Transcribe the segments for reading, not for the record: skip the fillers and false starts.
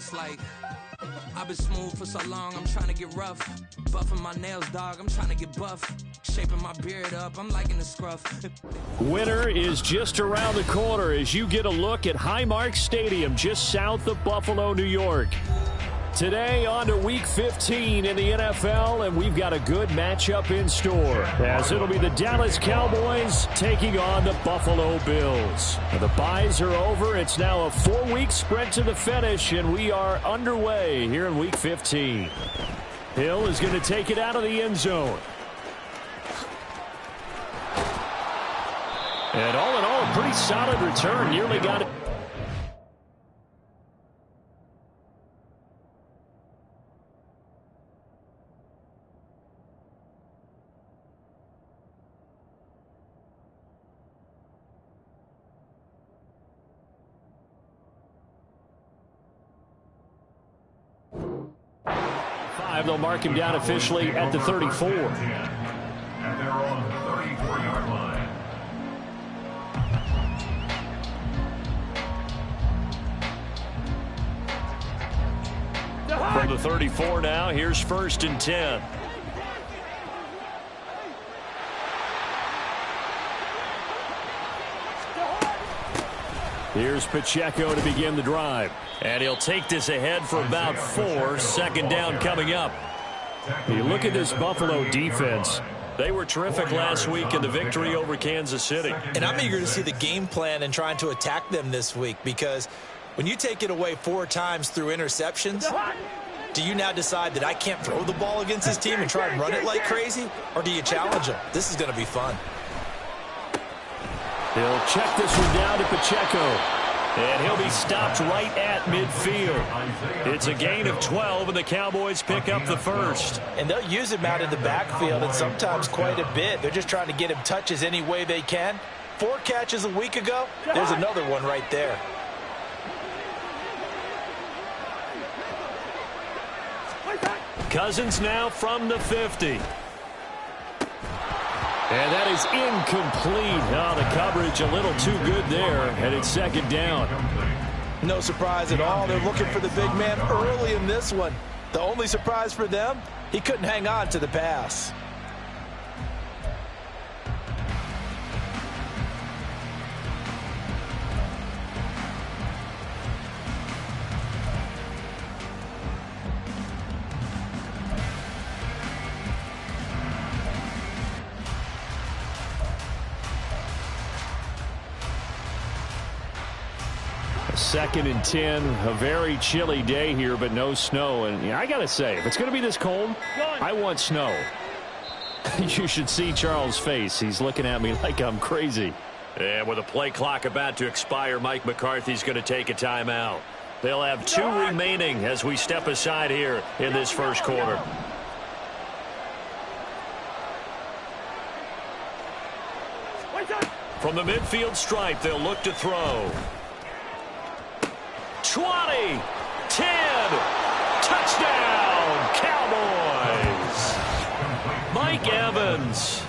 It's like, I've been smooth for so long, I'm trying to get rough. Buffing my nails, dog, I'm trying to get buff. Shaping my beard up, I'm liking the scruff. Winter is just around the corner as you get a look at Highmark Stadium just south of Buffalo, New York. Today on to Week 15 in the NFL, and we've got a good matchup in store, as it'll be the Dallas Cowboys taking on the Buffalo Bills. The byes are over. It's now a 4-week sprint to the finish, and we are underway here in Week 15. Hill is going to take it out of the end zone. And all in all, a pretty solid return. Nearly got it. They'll mark him down officially at the 34. And they're on the 34-yard line. From the 34 now, here's 1st and 10. Here's Pacheco to begin the drive. And he'll take this ahead for about 4. 2nd down coming up. You look at this Buffalo defense. They were terrific last week in the victory over Kansas City. And I'm eager to see the game plan and trying to attack them this week, because when you take it away 4 times through interceptions, do you now decide that I can't throw the ball against this team and try and run it like crazy? Or do you challenge them? This is going to be fun. He'll check this one down to Pacheco. And he'll be stopped right at midfield. It's a gain of 12, and the Cowboys pick up the 1st. And they'll use him out in the backfield, and sometimes quite a bit. They're just trying to get him touches any way they can. 4 catches a week ago. There's another one right there. Cousins now from the 50. And that is incomplete. Oh, the coverage a little too good there, and it's 2nd down. No surprise at all. They're looking for the big man early in this one. The only surprise for them, he couldn't hang on to the pass. Second and 10, a very chilly day here, but no snow. And I got to say, if it's going to be this cold, I want snow. You should see Charles' face. He's looking at me like I'm crazy. And with a play clock about to expire, Mike McCarthy's going to take a timeout. They'll have 2 remaining as we step aside here in this 1st quarter. From the midfield stripe, they'll look to throw. 20, 10, touchdown, Cowboys. Mike Evans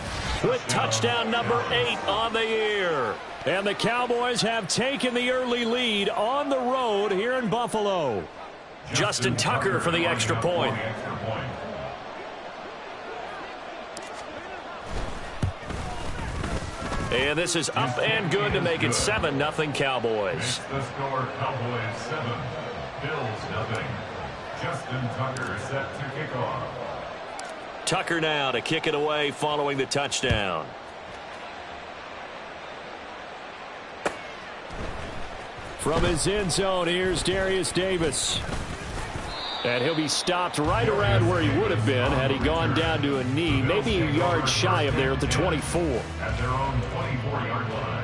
with touchdown number 8 on the year. And the Cowboys have taken the early lead on the road here in Buffalo. Justin Tucker for the extra point. And this is up and good to make it 7-0 Cowboys. The score, Cowboys 7, Bills 0. Justin Tucker set to kick off. Tucker now to kick it away following the touchdown. From his end zone, here's Darius Davis. And he'll be stopped right around where he would have been had he gone down to a knee, maybe a yard shy of there at the 24. At their own 24-yard line.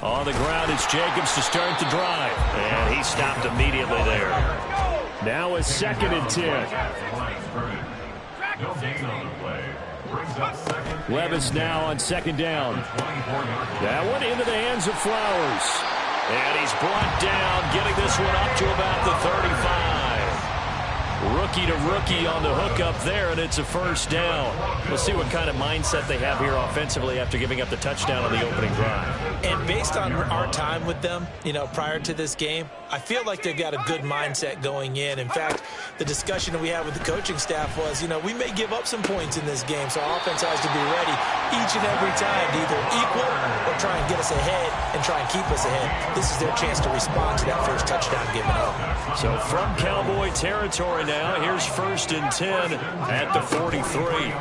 On the ground, it's Jacobs to start the drive. And he stopped immediately there. Now it's 2nd and 10. No gain on the play. Brings up 2nd. Levis now on 2nd down. That one into the hands of Flowers. And he's brought down, getting this one up to about the 35. rookie to rookie on the hookup there, and it's a first down. We'll see what kind of mindset they have here offensively after giving up the touchdown on the opening drive. And based on our time with them, prior to this game, I feel like they've got a good mindset going in. In fact, the discussion that we had with the coaching staff was, we may give up some points in this game, so our offense has to be ready each and every time to either equal or try and get us ahead and try and keep us ahead. This is their chance to respond to that first touchdown given up. So from Cowboy territory now, here's 1st and 10 at the 43.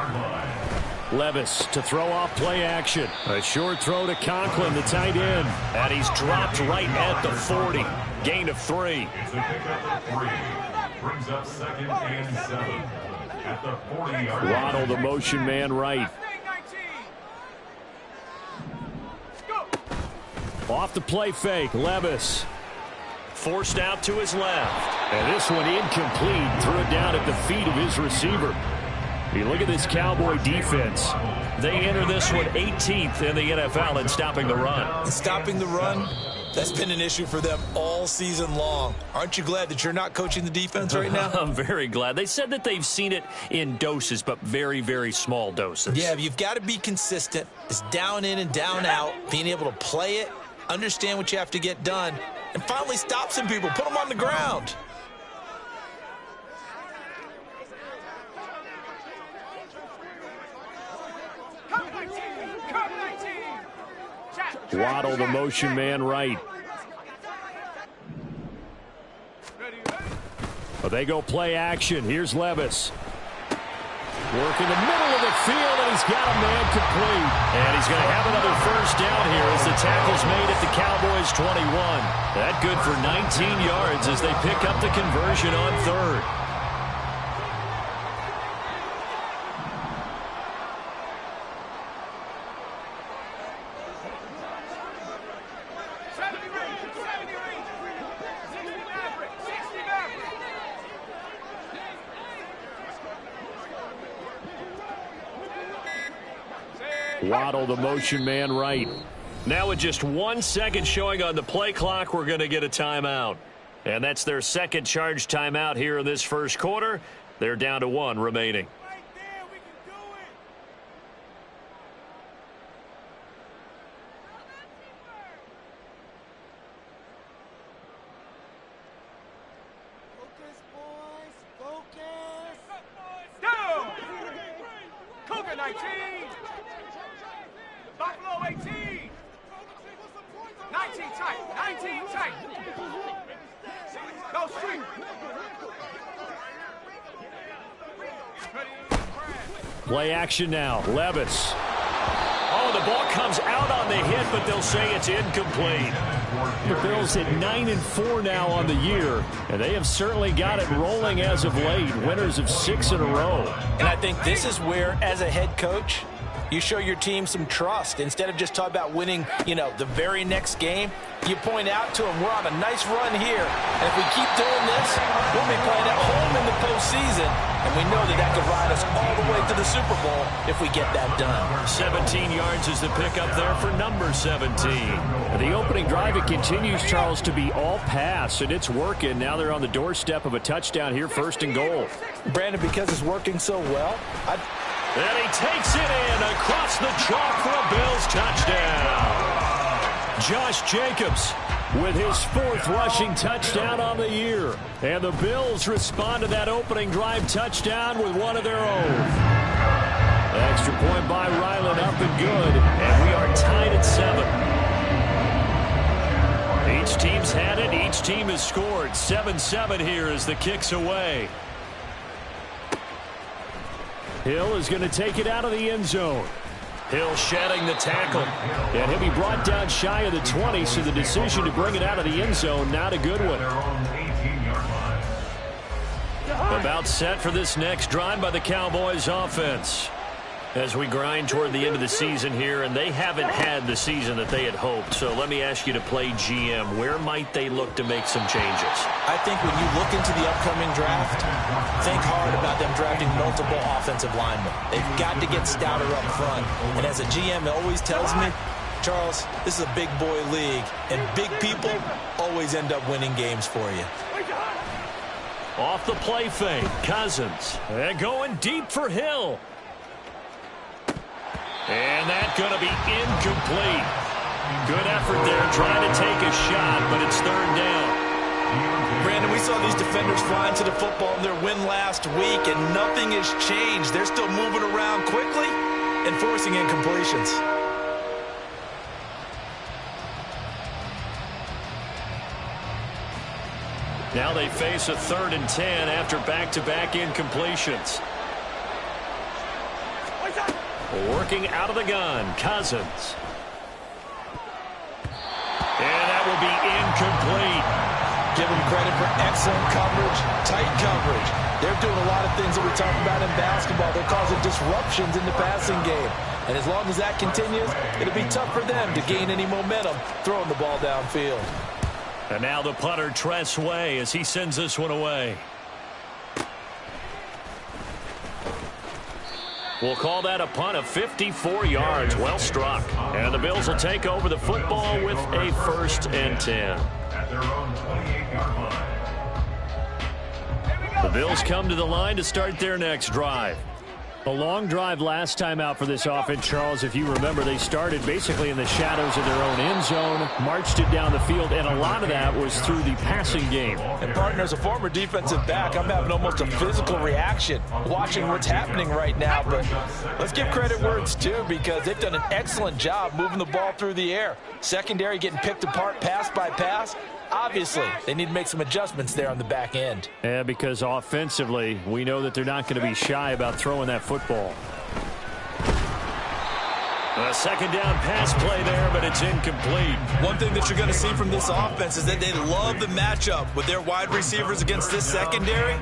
Levis to throw off play action. A short throw to Conklin, the tight end. And he's dropped right at the 40. Gain of 3. It's a pickup of 3. Brings up 2nd and 7 at the 40-yard line. Waddle, the motion man right. Off the play fake, Levis. Forced out to his left. And this one incomplete. Threw it down at the feet of his receiver. You look at this Cowboy defense. They enter this one 18th in the NFL in stopping the run. Stopping the run, that's been an issue for them all season long. Aren't you glad that you're not coaching the defense right now? I'm very glad. They said that they've seen it in doses, but very, very small doses. Yeah, you've got to be consistent. It's down in and down out, being able to play it, understand what you have to get done, and finally stop some people, put them on the ground. Waddle, the motion man right. But they go play action. Here's Levis. Work in the middle of the field, and he's got a man complete. And he's going to have another first down here as the tackle's made at the Cowboys' 21. That good for 19 yards as they pick up the conversion on 3rd. Waddle, the motion man right. Now with just 1 second showing on the play clock, we're going to get a timeout. And that's their second charge timeout here in this first quarter. They're down to 1 remaining. Play action now. Levis. Oh, the ball comes out on the hit, but they'll say it's incomplete. The Bills at 9-4 now on the year, and they have certainly got it rolling as of late. Winners of 6 in a row. And I think this is where, as a head coach, you show your team some trust. Instead of just talking about winning, the very next game, you point out to them, we're on a nice run here. And if we keep doing this, we'll be playing at home in the postseason. And we know that could ride us all the way to the Super Bowl if we get that done. 17 yards is the pickup there for number 17. The opening drive, it continues, Charles, to be all pass, and it's working. Now they're on the doorstep of a touchdown here, 1st and goal. Brandon, because it's working so well, and he takes it in across the chalk for a Bills touchdown. Josh Jacobs with his 4th rushing touchdown on the year. And the Bills respond to that opening drive touchdown with one of their own. Extra point by Ryland, up and good. And we are tied at 7. Each team's had it. Each team has scored. 7-7 here as the kick's away. Hill is going to take it out of the end zone. Hill shedding the tackle. And he'll be brought down shy of the 20, so the decision to bring it out of the end zone, not a good one. About set for this next drive by the Cowboys offense. As we grind toward the end of the season here, and they haven't had the season that they had hoped. So let me ask you to play GM. Where might they look to make some changes? I think when you look into the upcoming draft, think hard about them drafting multiple offensive linemen. They've got to get stouter up front. And as a GM, it always tells me, Charles, this is a big boy league, and big people always end up winning games for you. Off the play fake, Cousins. And going deep for Hill. And that's going to be incomplete. Good effort there trying to take a shot, but it's third down. Brandon, we saw these defenders flying to the football in their win last week, and nothing has changed. They're still moving around quickly and forcing incompletions. Now they face a 3rd and 10 after back-to-back incompletions. Working out of the gun, Cousins. And that will be incomplete. Give them credit for excellent coverage, tight coverage. They're doing a lot of things that we talk about in basketball. They're causing disruptions in the passing game. And as long as that continues, it'll be tough for them to gain any momentum throwing the ball downfield. And now the punter, Tress Way, as he sends this one away. We'll call that a punt of 54 yards. Well struck. And the Bills will take over the football with a 1st and 10. At their own 28-yard line. The Bills come to the line to start their next drive. A long drive last time out for this offense, Charles. If you remember, they started basically in the shadows of their own end zone, marched it down the field, and a lot of that was through the passing game. And, partner, as a former defensive back, I'm having almost a physical reaction watching what's happening right now. But let's give credit where it's due, because they've done an excellent job moving the ball through the air. Secondary getting picked apart pass by pass. Obviously, they need to make some adjustments there on the back end. Yeah, because offensively, we know that they're not going to be shy about throwing that football. A 2nd down pass play there, but it's incomplete. One thing that you're going to see from this offense is that they love the matchup with their wide receivers against this secondary.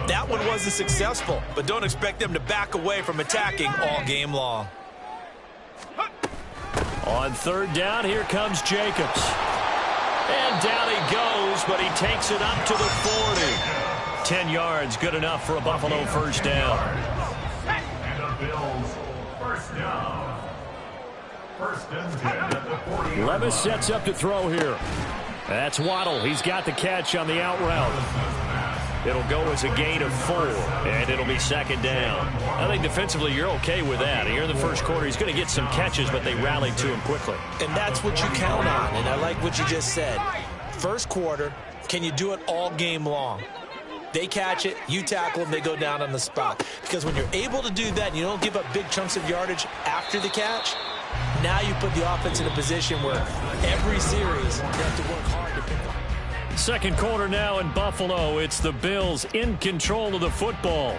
That one wasn't successful, but don't expect them to back away from attacking all game long. On 3rd down, here comes Jacobs. And down he goes, but he takes it up to the 40. 10 yards, good enough for a Buffalo 1st down. And the Bills, 1st down. 1st and 10 at the 40-yard Levis sets up to throw here. That's Waddle. He's got the catch on the out route. It'll go as a gain of 4, and it'll be 2nd down. I think defensively you're okay with that. Here in the 1st quarter, he's going to get some catches, but they rallied to him quickly. And that's what you count on, and I like what you just said. 1st quarter, can you do it all game long? They catch it, you tackle them, they go down on the spot. Because when you're able to do that and you don't give up big chunks of yardage after the catch, now you put the offense in a position where every series they have to work hard to pick up. 2nd quarter now in Buffalo. It's the Bills in control of the football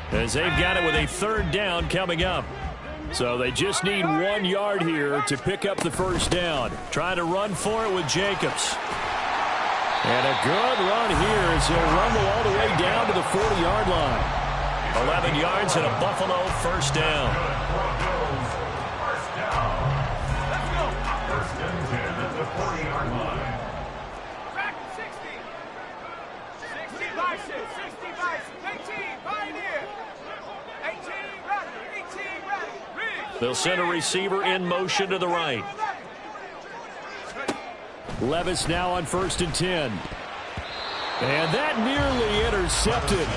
as they've got it with a 3rd down coming up. So they just need 1 yard here to pick up the 1st down. Trying to run for it with Jacobs. And a good run here as he'll rumble all the way down to the 40-yard line. 11 yards and a Buffalo 1st down. 1st and 10 at the 40-yard line. They'll send a receiver in motion to the right. Levis now on 1st and 10. And that nearly intercepted.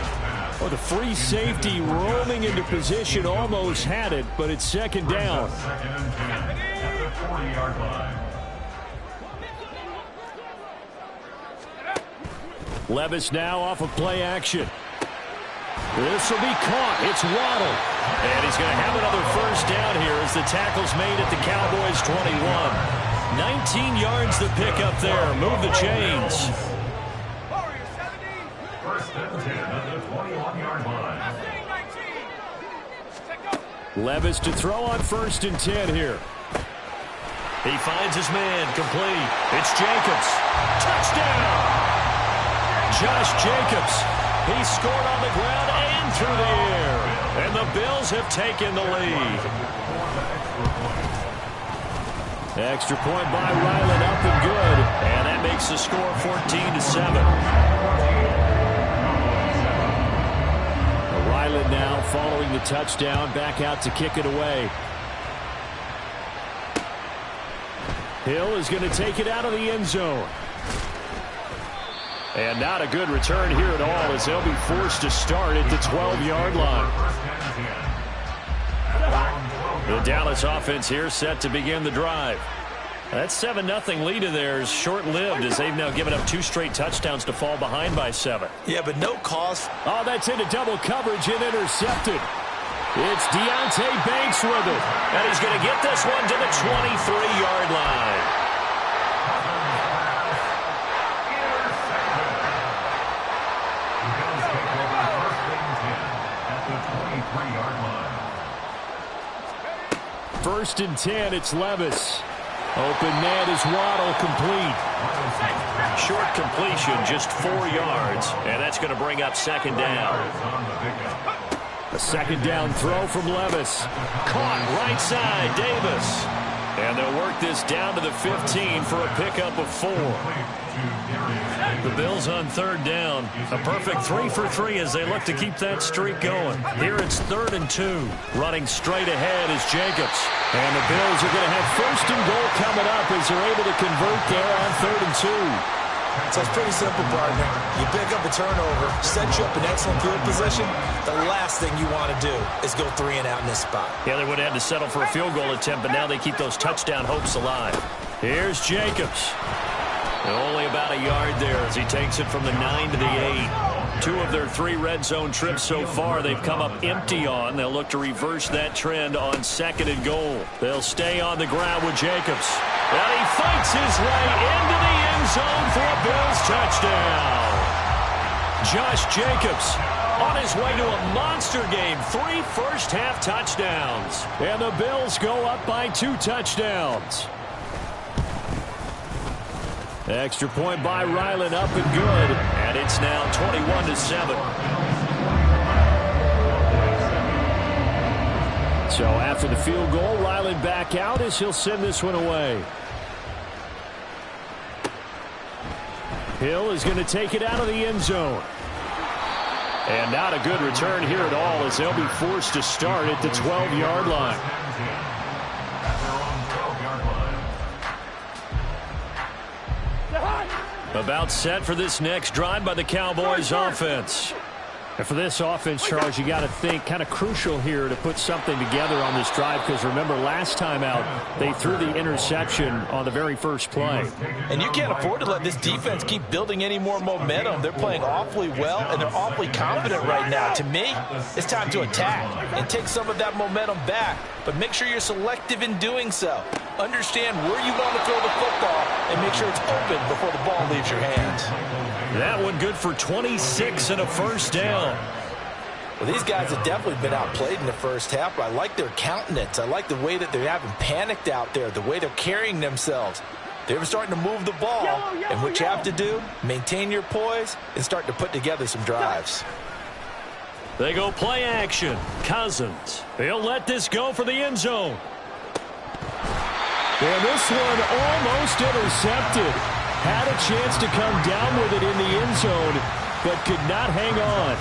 Oh, the free safety roaming into position almost had it, but it's 2nd down. 2nd and 10 at the 40-yard line. Levis now off of play action. This will be caught. It's Waddle. And he's going to have another 1st down here as the tackle's made at the Cowboys' 21. 19 yards to pick up there. Move the chains. 1st and 10 at the 21-yard line. Levis to throw on 1st and 10 here. He finds his man complete. It's Jacobs. Touchdown! Josh Jacobs. He scored on the ground and through the air. And the Bills have taken the lead. Extra point by Ryland, up and good. And that makes the score 14-7. Ryland now following the touchdown, back out to kick it away. Hill is going to take it out of the end zone. And not a good return here at all as they'll be forced to start at the 12-yard line. The Dallas offense here set to begin the drive. That 7-0 lead of theirs short-lived as they've now given up 2 straight touchdowns to fall behind by 7. Yeah, but no cause. Oh, that's into double coverage and intercepted. It's G.0.A.T Banks with it. And he's going to get this one to the 23-yard line. First and 10, it's Levis. Open man is Waddle, complete. Short completion, just 4 yards, and that's going to bring up second down. A second down throw from Levis. Caught right side, Davis. And they'll work this down to the 15 for a pickup of 4. The Bills on third down. A perfect 3 for 3 as they look to keep that streak going. Here it's 3rd and 2. Running straight ahead is Jacobs. And the Bills are going to have 1st and goal coming up as they're able to convert there on 3rd and 2. So it's pretty simple, partner. You pick up a turnover, set you up in excellent field position. The last thing you want to do is go 3 and out in this spot. Yeah, they would have had to settle for a field goal attempt, but now they keep those touchdown hopes alive. Here's Jacobs. Only about a yard there as he takes it from the 9 to the 8. 2 of their 3 red zone trips so far they've come up empty on. They'll look to reverse that trend on 2nd and goal. They'll stay on the ground with Jacobs. And he fights his way into the end zone for a Bills touchdown. Josh Jacobs on his way to a monster game. 3 first-half touchdowns. And the Bills go up by 2 touchdowns. Extra point by Ryland, up and good. And it's now 21-7. So after the field goal, Ryland back out as he'll send this one away. Hill is going to take it out of the end zone. And not a good return here at all as they'll be forced to start at the 12-yard line. About set for this next drive by the Cowboys offense. And for this offense, Charles, you got to think kind of crucial here to put something together on this drive because remember last time out they threw the interception on the very first play. And you can't afford to let this defense keep building any more momentum. They're playing awfully well and they're awfully confident right now. To me, it's time to attack and take some of that momentum back. But make sure you're selective in doing so. Understand where you want to throw the football and make sure it's open before the ball leaves your hands. That one good for 26 and a first down. Well, these guys have definitely been outplayed in the first half, but I like their countenance. I like the way that they're having panicked out there, the way they're carrying themselves. They're starting to move the ball, and what you have to do, maintain your poise and start to put together some drives. They go play action. Cousins. He'll let this go for the end zone. And this one almost intercepted. Had a chance to come down with it in the end zone, but could not hang on.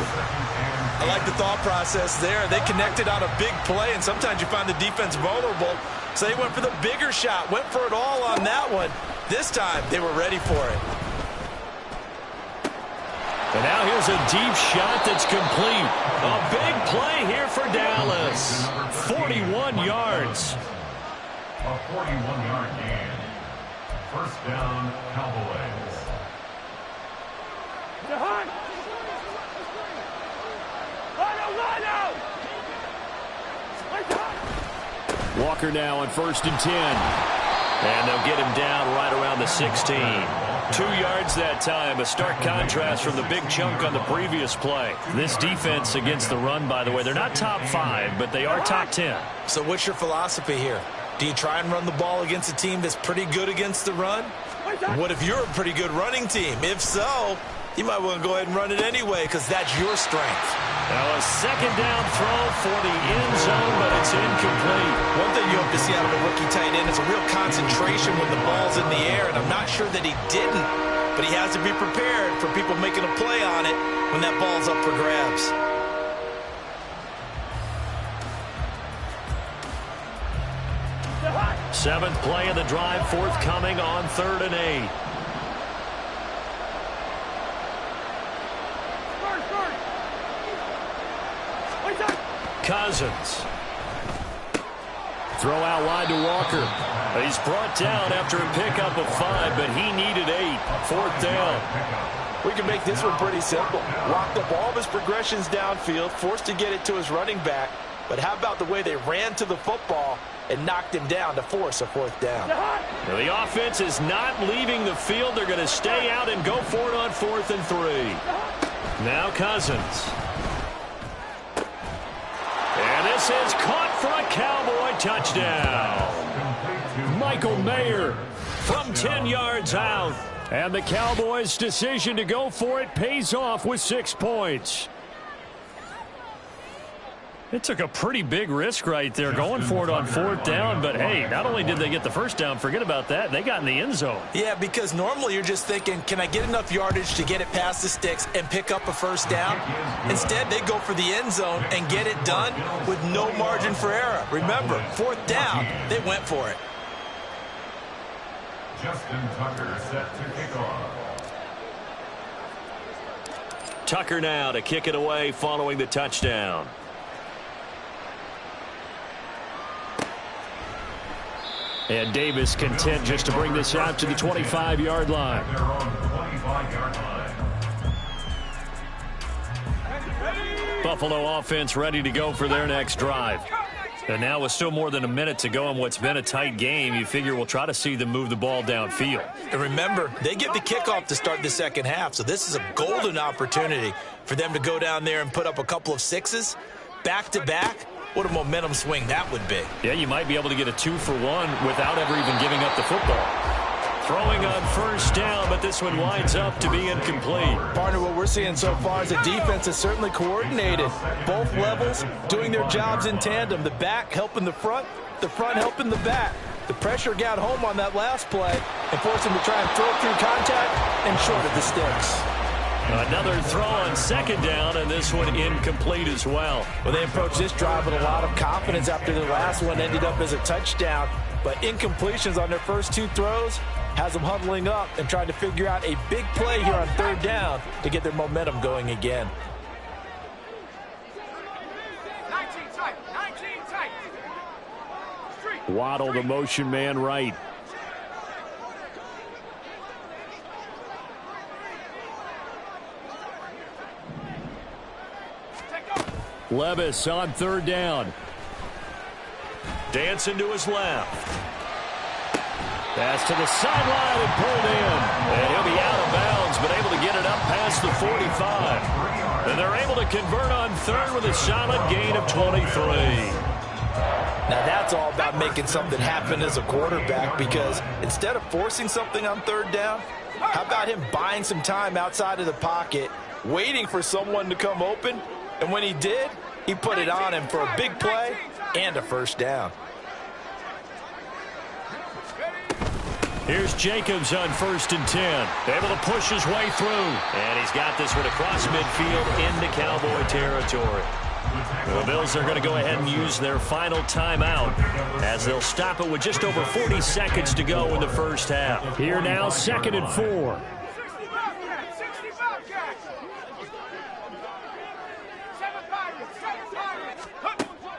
I like the thought process there. They connected on a big play, and sometimes you find the defense vulnerable. So they went for the bigger shot, went for it all on that one. This time, they were ready for it. And now here's a deep shot that's complete. A big play here for Dallas. 41 yards. A 41-yard gain. First down, Cowboys. Walker now on 1st and 10. And they'll get him down right around the 16. 2 yards that time. A stark contrast from the big chunk on the previous play. This defense against the run, by the way, they're not top 5, but they are top 10. So what's your philosophy here? Do you try and run the ball against a team that's pretty good against the run? What if you're a pretty good running team? If so, you might want to go ahead and run it anyway because that's your strength. Now a second down throw for the end zone, but it's incomplete. One thing you hope to see out of a rookie tight end is a real concentration when the ball's in the air, and I'm not sure that he didn't, but he has to be prepared for people making a play on it when that ball's up for grabs. Seventh play of the drive forthcoming on 3rd and 8. Cousins. Throw out wide to Walker. He's brought down after a pickup of 5, but he needed 8. 4th down. We can make this one pretty simple. Locked up all of his progressions downfield, forced to get it to his running back. But how about the way they ran to the football and knocked him down to force a 4th down? Now the offense is not leaving the field. They're going to stay out and go for it on 4th and 3. Now Cousins. And this is caught for a Cowboy touchdown. Michael Mayer from 10 yards out. And the Cowboys' decision to go for it pays off with 6 points. It took a pretty big risk right there going for it on 4th down. But, hey, not only did they get the first down, forget about that, they got in the end zone. Yeah, because normally you're just thinking, can I get enough yardage to get it past the sticks and pick up a first down? Instead, they go for the end zone and get it done with no margin for error. Remember, 4th down, they went for it. Justin Tucker set to kick off. Tucker now to kick it away following the touchdown. And Davis content just to bring this out to the 25-yard line. They're on the 25-yard line. Buffalo offense ready to go for their next drive. And now with still more than a minute to go in what's been a tight game, you figure we'll try to see them move the ball downfield. And remember, they get the kickoff to start the second half, so this is a golden opportunity for them to go down there and put up a couple of 6s back-to-back. What a momentum swing that would be. Yeah, you might be able to get a 2-for-1 without ever even giving up the football. Throwing on first down, but this one winds up to be incomplete. Partner, what we're seeing so far is the defense is certainly coordinated. Both levels doing their jobs in tandem. The back helping the front helping the back. The pressure got home on that last play and forced them to try and throw through contact and short of the sticks. Another throw on second down, and this one incomplete as well. Well, they approached this drive with a lot of confidence after the last one ended up as a touchdown. But incompletions on their first 2 throws has them huddling up and trying to figure out a big play here on 3rd down to get their momentum going again. 19 tight. Waddle, the motion man, right. Levis on 3rd down. Dancing to his left. Pass to the sideline and pulled in. And he'll be out of bounds, but able to get it up past the 45. And they're able to convert on 3rd with a solid gain of 23. Now that's all about making something happen as a quarterback, because instead of forcing something on 3rd down, how about him buying some time outside of the pocket, waiting for someone to come open, and when he did, he put it on him for a big play and a first down. Here's Jacobs on 1st and 10. Able to push his way through. And he's got this one across midfield into Cowboy territory. The Bills are going to go ahead and use their final timeout as they'll stop it with just over 40 seconds to go in the first half. Here now, 2nd and 4.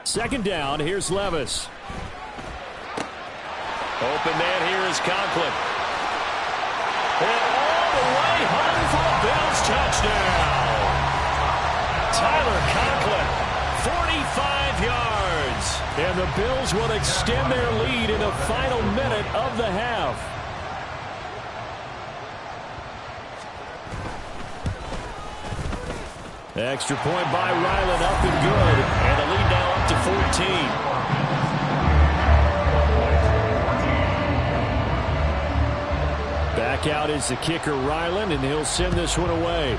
Second down, here's Levis. Open man here is Conklin. And all the way home for a Bills touchdown. Tyler Conklin, 45 yards. And the Bills will extend their lead in the final minute of the half. Extra point by Ryland, up and good. And the lead now up to 14. Back out is the kicker, Ryland, and he'll send this one away.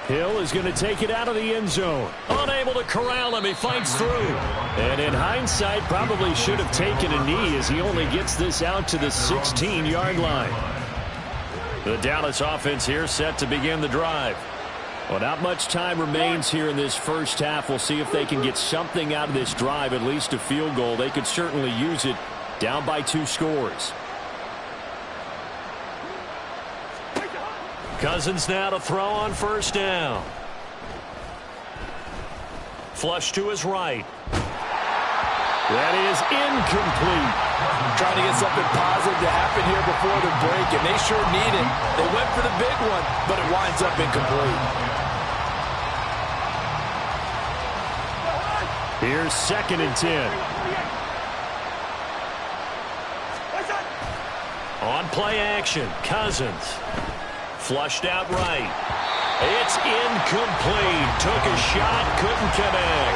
Hill is going to take it out of the end zone. Unable to corral him. He fights through. And in hindsight, probably should have taken a knee as he only gets this out to the 16-yard line. The Dallas offense here set to begin the drive. Well, not much time remains here in this first half. We'll see if they can get something out of this drive, at least a field goal. They could certainly use it down by 2 scores. Cousins now to throw on first down. Flush to his right. That is incomplete. Trying to get something positive to happen here before the break, and they sure need it. They went for the big one, but it winds up incomplete. Here's 2nd and 10. On play action, Cousins. Flushed out right. It's incomplete. Took a shot, couldn't connect.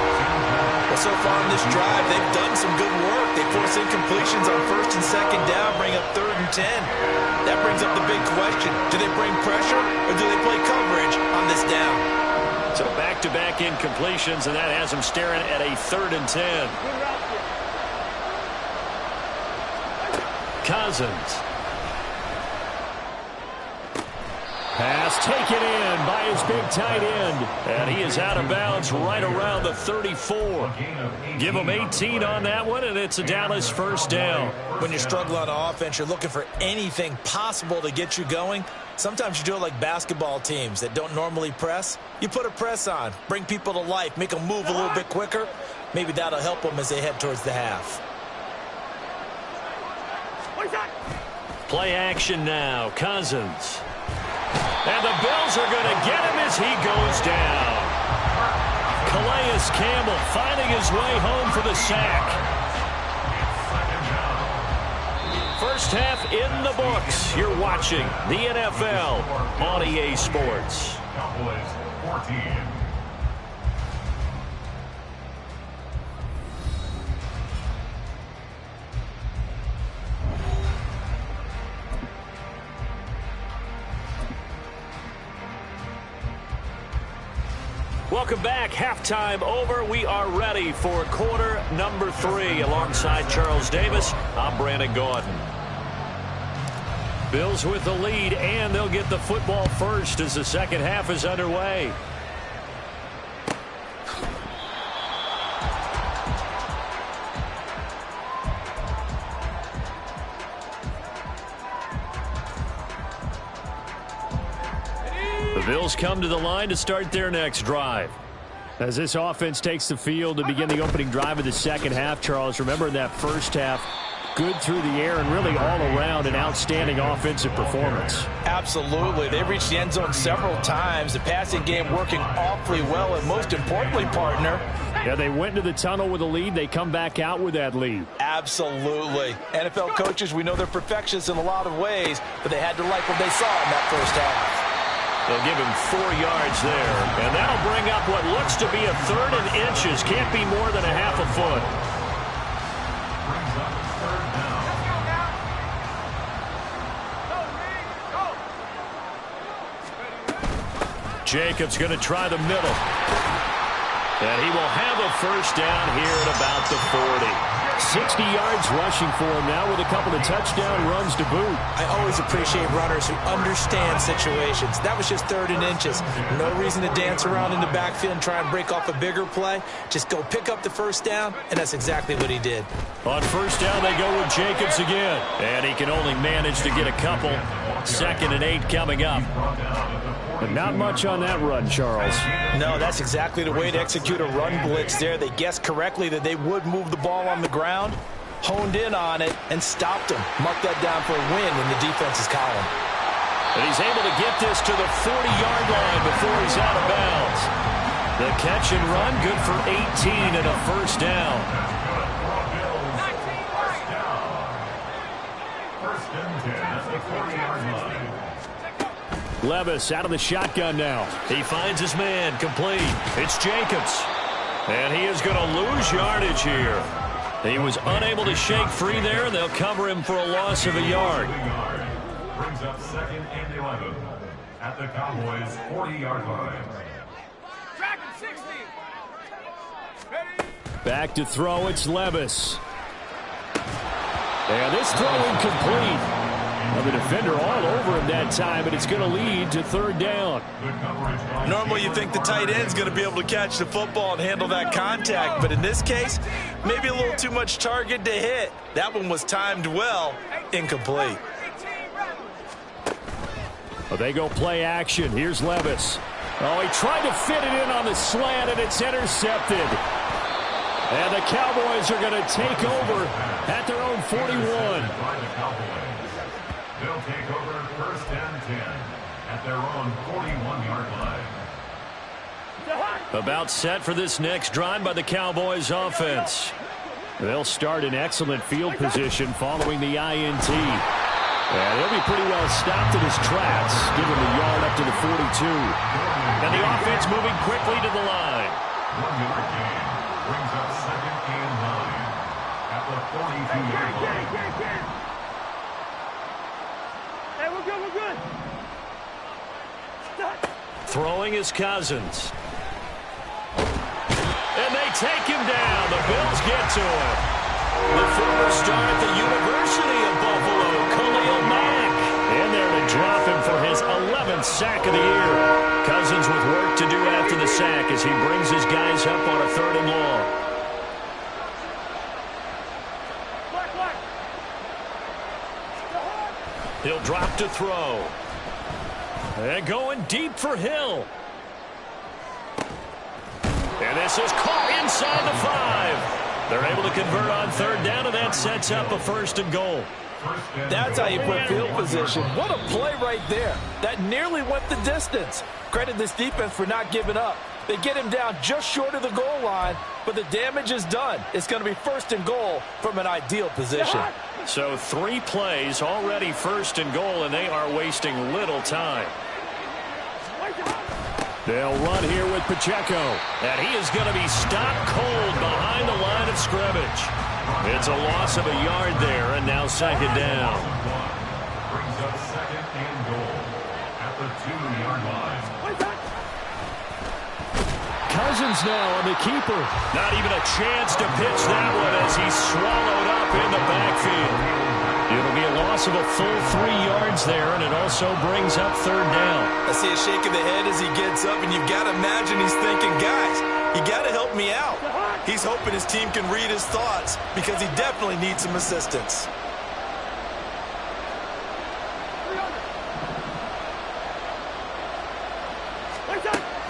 Well, so far in this drive, they've done some good work. They force incompletions on 1st and 2nd down, bring up 3rd and 10. That brings up the big question. Do they bring pressure, or do they play coverage on this down? So back-to-back incompletions, and that has them staring at a 3rd and 10. Cousins. Pass taken in by his big tight end. And he is out of bounds right around the 34. Give him 18 on that one, and it's a Dallas 1st down. When you're struggling on offense, you're looking for anything possible to get you going. Sometimes you do it like basketball teams that don't normally press. You put a press on, bring people to life, make them move a little bit quicker. Maybe that'll help them as they head towards the half. Play action now. Cousins. And the Bills are going to get him as he goes down. Calais Campbell finding his way home for the sack. First half in the books. You're watching the NFL on EA Sports. Cowboys 14. Welcome back. Halftime over. We are ready for quarter number 3. Alongside Charles Davis, I'm Brandon Gaudin. Bills with the lead, and they'll get the football first as the second half is underway. The Bills come to the line to start their next drive. As this offense takes the field to begin the opening drive of the second half, Charles, remember in that first half, good through the air and really all around an outstanding offensive performance. Absolutely. They reached the end zone several times. The passing game working awfully well, and most importantly, partner. Yeah, they went into the tunnel with a lead. They come back out with that lead. Absolutely. NFL coaches, we know they're perfectionists in a lot of ways, but they had to like what they saw in that first half. They'll give him 4 yards there. And that'll bring up what looks to be a 3rd and inches. Can't be more than a half a foot. Brings up 3rd down. Jacobs going to try the middle. And he will have a first down here at about the 40. 60 yards rushing for him now with a couple of touchdown runs to boot. I always appreciate runners who understand situations. That was just 3rd and inches. No reason to dance around in the backfield and try and break off a bigger play. Just go pick up the first down, and that's exactly what he did. On first down, they go with Jacobs again. And he can only manage to get a couple. 2nd and 8 coming up. But not much on that run, Charles. No, that's exactly the way to execute a run blitz there. They guessed correctly that they would move the ball on the ground, honed in on it, and stopped them. Mark that down for a win in the defense's column. And he's able to get this to the 40-yard line before he's out of bounds. The catch and run, good for 18 and a first down. First and 10 at the 40-yard line. Levis out of the shotgun now. He finds his man, complete. It's Jacobs. And he is going to lose yardage here. He was unable to shake free there, and they'll cover him for a loss of a yard. Brings up 2nd and 11 at the Cowboys' 40-yard line. Tracking 60. Ready? Back to throw, it's Levis. And this throw incomplete. Well, the defender all over him that time, but it's going to lead to 3rd down. Normally you think the tight end's going to be able to catch the football and handle that contact, but in this case, maybe a little too much target to hit. That one was timed well, incomplete. Well, they go play action. Here's Levis. Oh, he tried to fit it in on the slant, and it's intercepted. And the Cowboys are going to take over at their own 41. They'll take over first and 10 at their own 41-yard line. About set for this next drive by the Cowboys offense. They'll start in excellent field position following the INT. And he'll be pretty well stopped in his tracks, giving the yard up to the 42. And the offense moving quickly to the line. 1-yard gain brings up second and 9 at the 42-yard line. Hey, we're good, we're good. Throwing is Cousins. And they take him down. The Bills get to him. The former star at the University of Buffalo, Khalil Mack. In there to drop him for his 11th sack of the year. Cousins with work to do after the sack as he brings his guys up on a 3rd and long. He'll drop to throw. And going deep for Hill. And this is caught inside the 5. They're able to convert on 3rd down, and that sets up a 1st and goal. That's how you put field position. What a play right there. That nearly went the distance. Credit this defense for not giving up. They get him down just short of the goal line, but the damage is done. It's going to be 1st and goal from an ideal position. So 3 plays already 1st and goal, and they are wasting little time. They'll run here with Pacheco, and he is going to be stopped cold behind the line of scrimmage. It's a loss of a yard there, and now 2nd down. Brings up second and goal at the 2-yard line. Cousins now on the keeper. Not even a chance to pitch that one as he's swallowed up in the backfield. It'll be a loss of a full 3 yards there, and it also brings up 3rd down. I see a shake of the head as he gets up, and you've got to imagine he's thinking, guys, you got to help me out. He's hoping his team can read his thoughts because he definitely needs some assistance.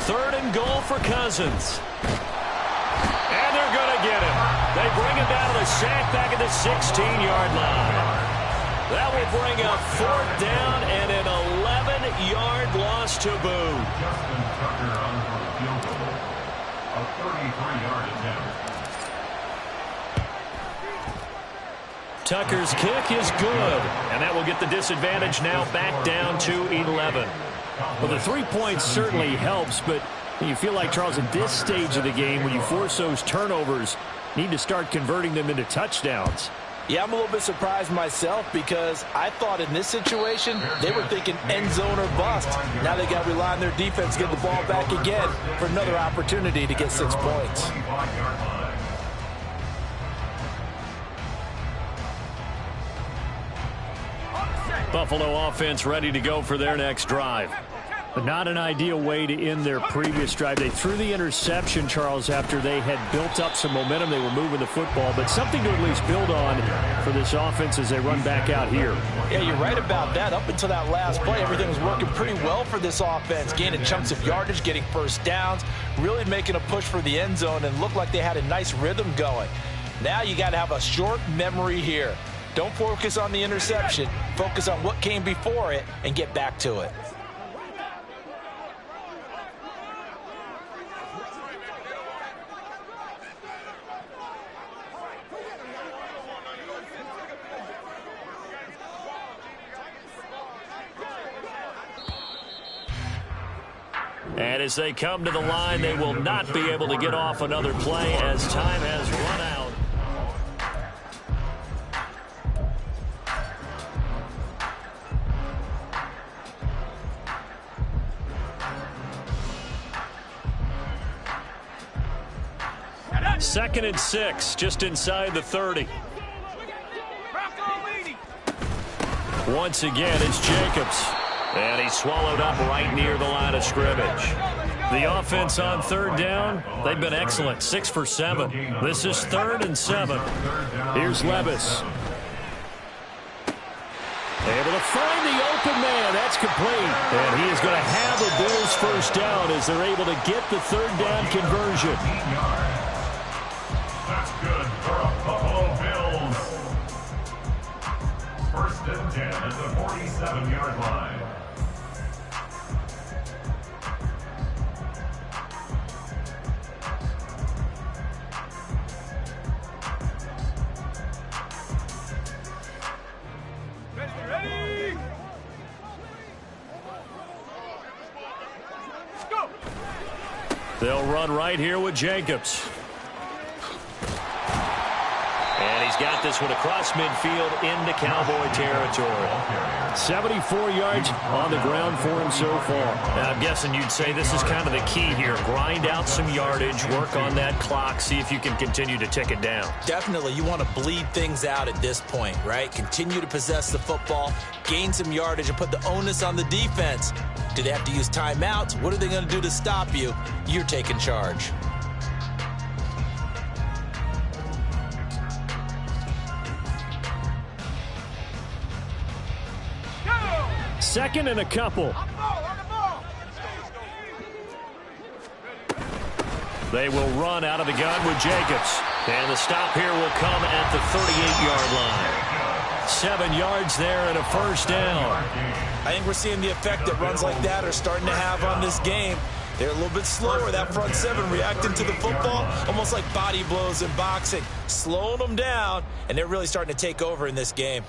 Third and goal for Cousins. And they're going to get him. They bring him down to the sack back at the 16-yard line. That will bring up 4th down and an 11-yard loss to boot. Justin Tucker on for the field goal. A 33-yard attempt. Tucker's kick is good, and that will get the disadvantage now back down to 11. Well, the 3 points certainly helps, but you feel like, Charles, at this stage of the game, when you force those turnovers, you need to start converting them into touchdowns. Yeah, I'm a little bit surprised myself because I thought in this situation they were thinking end zone or bust. Now they got to rely on their defense to get the ball back again for another opportunity to get 6 points. Buffalo offense ready to go for their next drive. But not an ideal way to end their previous drive. They threw the interception, Charles, after they had built up some momentum. They were moving the football, but something to at least build on for this offense as they run back out here. Yeah, you're right about that. Up until that last play, everything was working pretty well for this offense, gaining chunks of yardage, getting 1st downs, really making a push for the end zone, and looked like they had a nice rhythm going. Now you got to have a short memory here. Don't focus on the interception. Focus on what came before it and get back to it. And as they come to the line, they will not be able to get off another play as time has run out. Second and 6, just inside the 30. Once again, it's Jacobs. And he's swallowed up right near the line of scrimmage. The offense on 3rd down, they've been excellent, 6 for 7. This is 3rd and 7. Here's Levis. Able to find the open man. That's complete. And he is going to have a Bills first down as they're able to get the third down conversion. That's good for a Buffalo Bills. First and 10 at the 47-yard line. They'll run right here with Jacobs. And he's got this one across midfield into Cowboy territory. 74 yards on the ground for him so far. Now, I'm guessing you'd say this is kind of the key here. Grind out some yardage, work on that clock, see if you can continue to tick it down. Definitely, you want to bleed things out at this point, right? Continue to possess the football, gain some yardage, and put the onus on the defense. Do they have to use timeouts? What are they going to do to stop you? You're taking charge. Second and a couple. They will run out of the gun with Jacobs. And the stop here will come at the 38-yard line. 7 yards there and a first down. I think we're seeing the effect that runs like that are starting to have on this game. They're a little bit slower, that front seven, reacting to the football, almost like body blows in boxing, slowing them down, and they're really starting to take over in this game.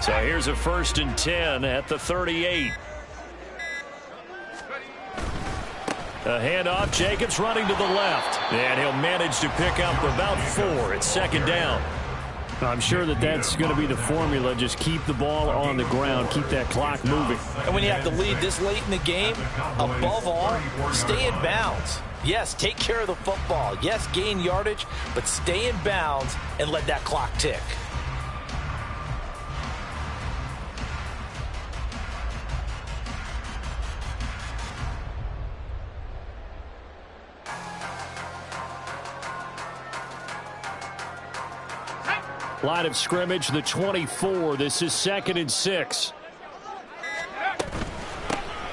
So here's a first and 10 at the 38. A handoff, Jacobs running to the left. And he'll manage to pick up about 4 at second down. I'm sure that's going to be the formula. Just keep the ball on the ground, keep that clock moving. And when you have to lead this late in the game, above all, stay in bounds. Yes, take care of the football. Yes, gain yardage, but stay in bounds and let that clock tick. Line of scrimmage, the 24. This is 2nd and 6.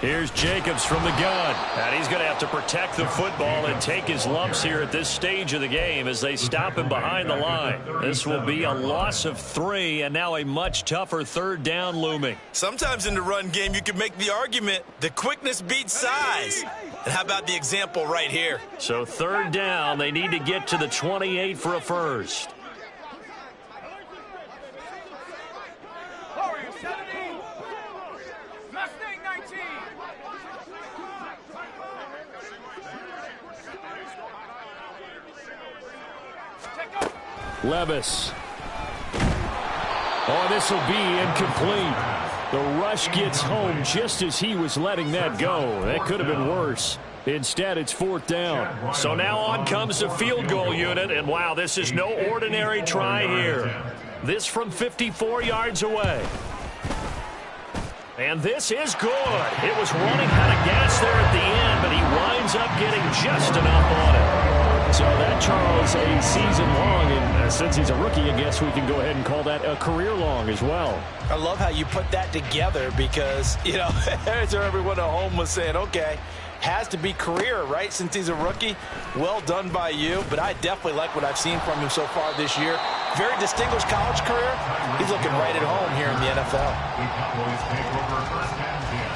Here's Jacobs from the gun. And he's going to have to protect the football and take his lumps here at this stage of the game as they stop him behind the line. This will be a loss of 3, and now a much tougher third down looming. Sometimes in the run game, you can make the argument that quickness beats size. And how about the example right here? So third down, they need to get to the 28 for a first. Levis. Oh, this will be incomplete. The rush gets home just as he was letting that go. That could have been worse. Instead, it's 4th down. So now on comes the field goal unit, and wow, this is no ordinary try here. This from 54 yards away. And this is good. It was running out of gas there at the end, but he winds up getting just enough on it. So that, Charles, a season long, and since he's a rookie, I guess we can go ahead and call that a career long as well. I love how you put that together because, you know, as everyone at home was saying, okay, has to be career, right, since he's a rookie. Well done by you, but I definitely like what I've seen from him so far this year. Very distinguished college career. He's looking right at home here in the NFL. The Cowboys take over first and 10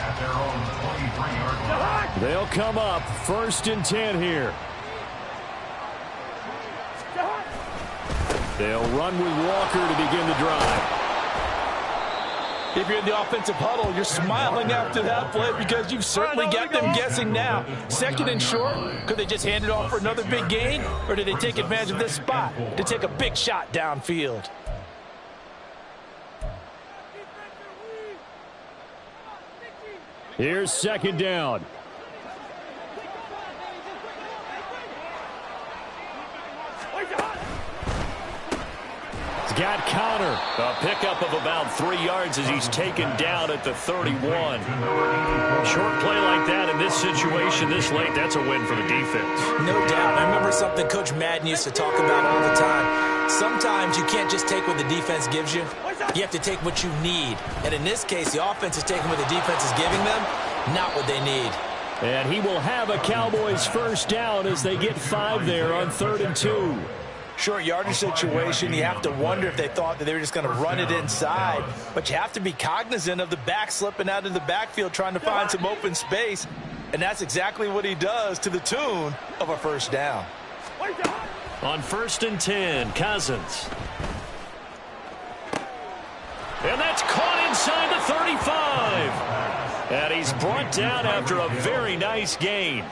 at their own 23-yard line. They'll come up 1st and 10 here. They'll run with Walker to begin the drive. If you're in the offensive huddle, you're smiling after that play because you've certainly got them guessing now. 2nd and short, could they just hand it off for another big gain? Or did they take advantage of this spot to take a big shot downfield? Here's 2nd down. got Connor. A pickup of about 3 yards as he's taken down at the 31. Short play like that in this situation this late, that's a win for the defense. No doubt. I remember something Coach Madden used to talk about all the time. Sometimes you can't just take what the defense gives you. You have to take what you need. And in this case, the offense is taking what the defense is giving them, not what they need. And he will have a Cowboys first down as they get 5 there on 3rd and 2. Short yardage situation, you have to wonder if they thought that they were just going to run it inside. But you have to be cognizant of the back slipping out of the backfield trying to find some open space. And that's exactly what he does to the tune of a first down. On 1st and 10, Cousins. And that's caught inside the 35. And he's brought down after a very nice gain.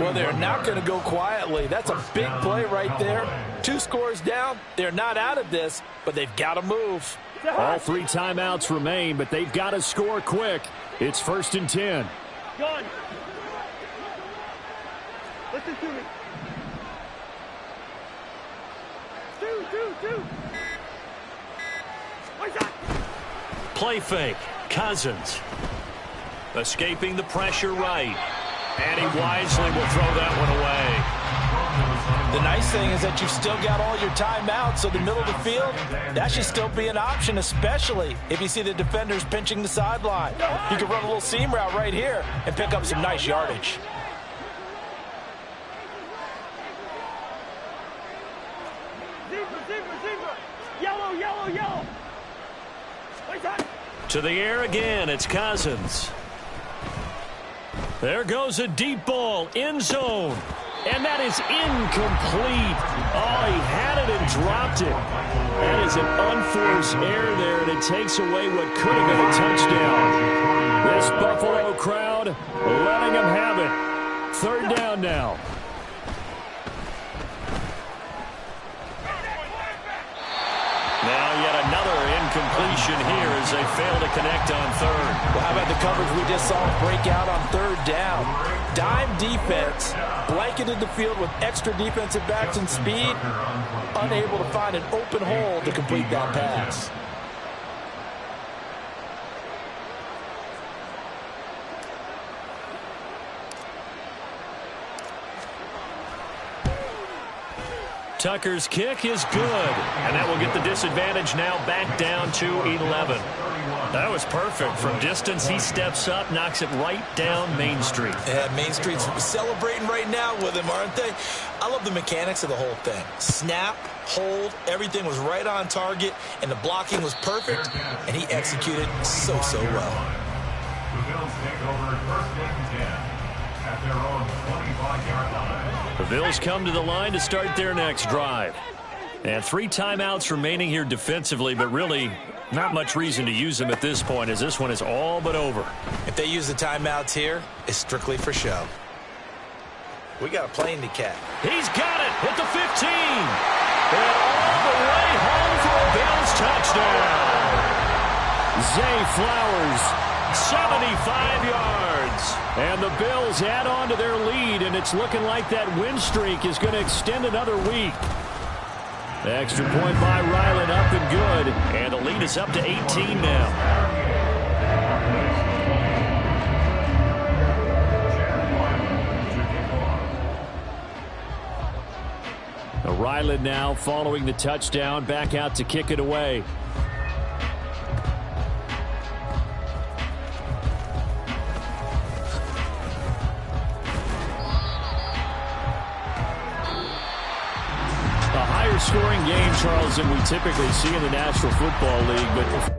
Well, they're not going to go quietly. That's a big play right there. 2 scores down. They're not out of this, but they've got to move. All 3 timeouts remain, but they've got to score quick. It's 1st and 10. Gun. Listen to me. Two. Play fake. Cousins. Escaping the pressure right. And he wisely will throw that one away. The nice thing is that you've still got all your timeouts, so the middle of the field, that should still be an option, especially if you see the defenders pinching the sideline. You can run a little seam route right here and pick up some nice yardage. Zebra. Yellow. To the air again, it's Cousins. There goes a deep ball, end zone. And that is incomplete. Oh, he had it and dropped it. That is an unforced error there, and it takes away what could have been a touchdown. This Buffalo crowd letting them have it. 3rd down now. Now yet another incompletion here as they fail to connect on 3rd. Well, how about the coverage we just saw break out on 3rd down? Dime defense, blanketed the field with extra defensive backs and speed, unable to find an open hole to complete that pass. Tucker's kick is good, and that will get the disadvantage now back down to 11. That was perfect. From distance, he steps up, knocks it right down Main Street. Yeah, Main Street's celebrating right now with him, aren't they? I love the mechanics of the whole thing. Snap, hold, everything was right on target, and the blocking was perfect, and he executed so well. The Bills take over 1st and 10 at their own 25-yard line. The Bills come to the line to start their next drive. And 3 timeouts remaining here defensively, but really not much reason to use them at this point as this one is all but over. If they use the timeouts here, it's strictly for show. We got a plane to catch. He's got it at the 15. And all the way home for a Bills touchdown. Zay Flowers, 75 yards. And the Bills add on to their lead, and it's looking like that win streak is going to extend another week. Extra point by Ryland, up and good. And the lead is up to 18 now. Ryland now following the touchdown, back out to kick it away. Scoring game, Charles, than we typically see in the National Football League, but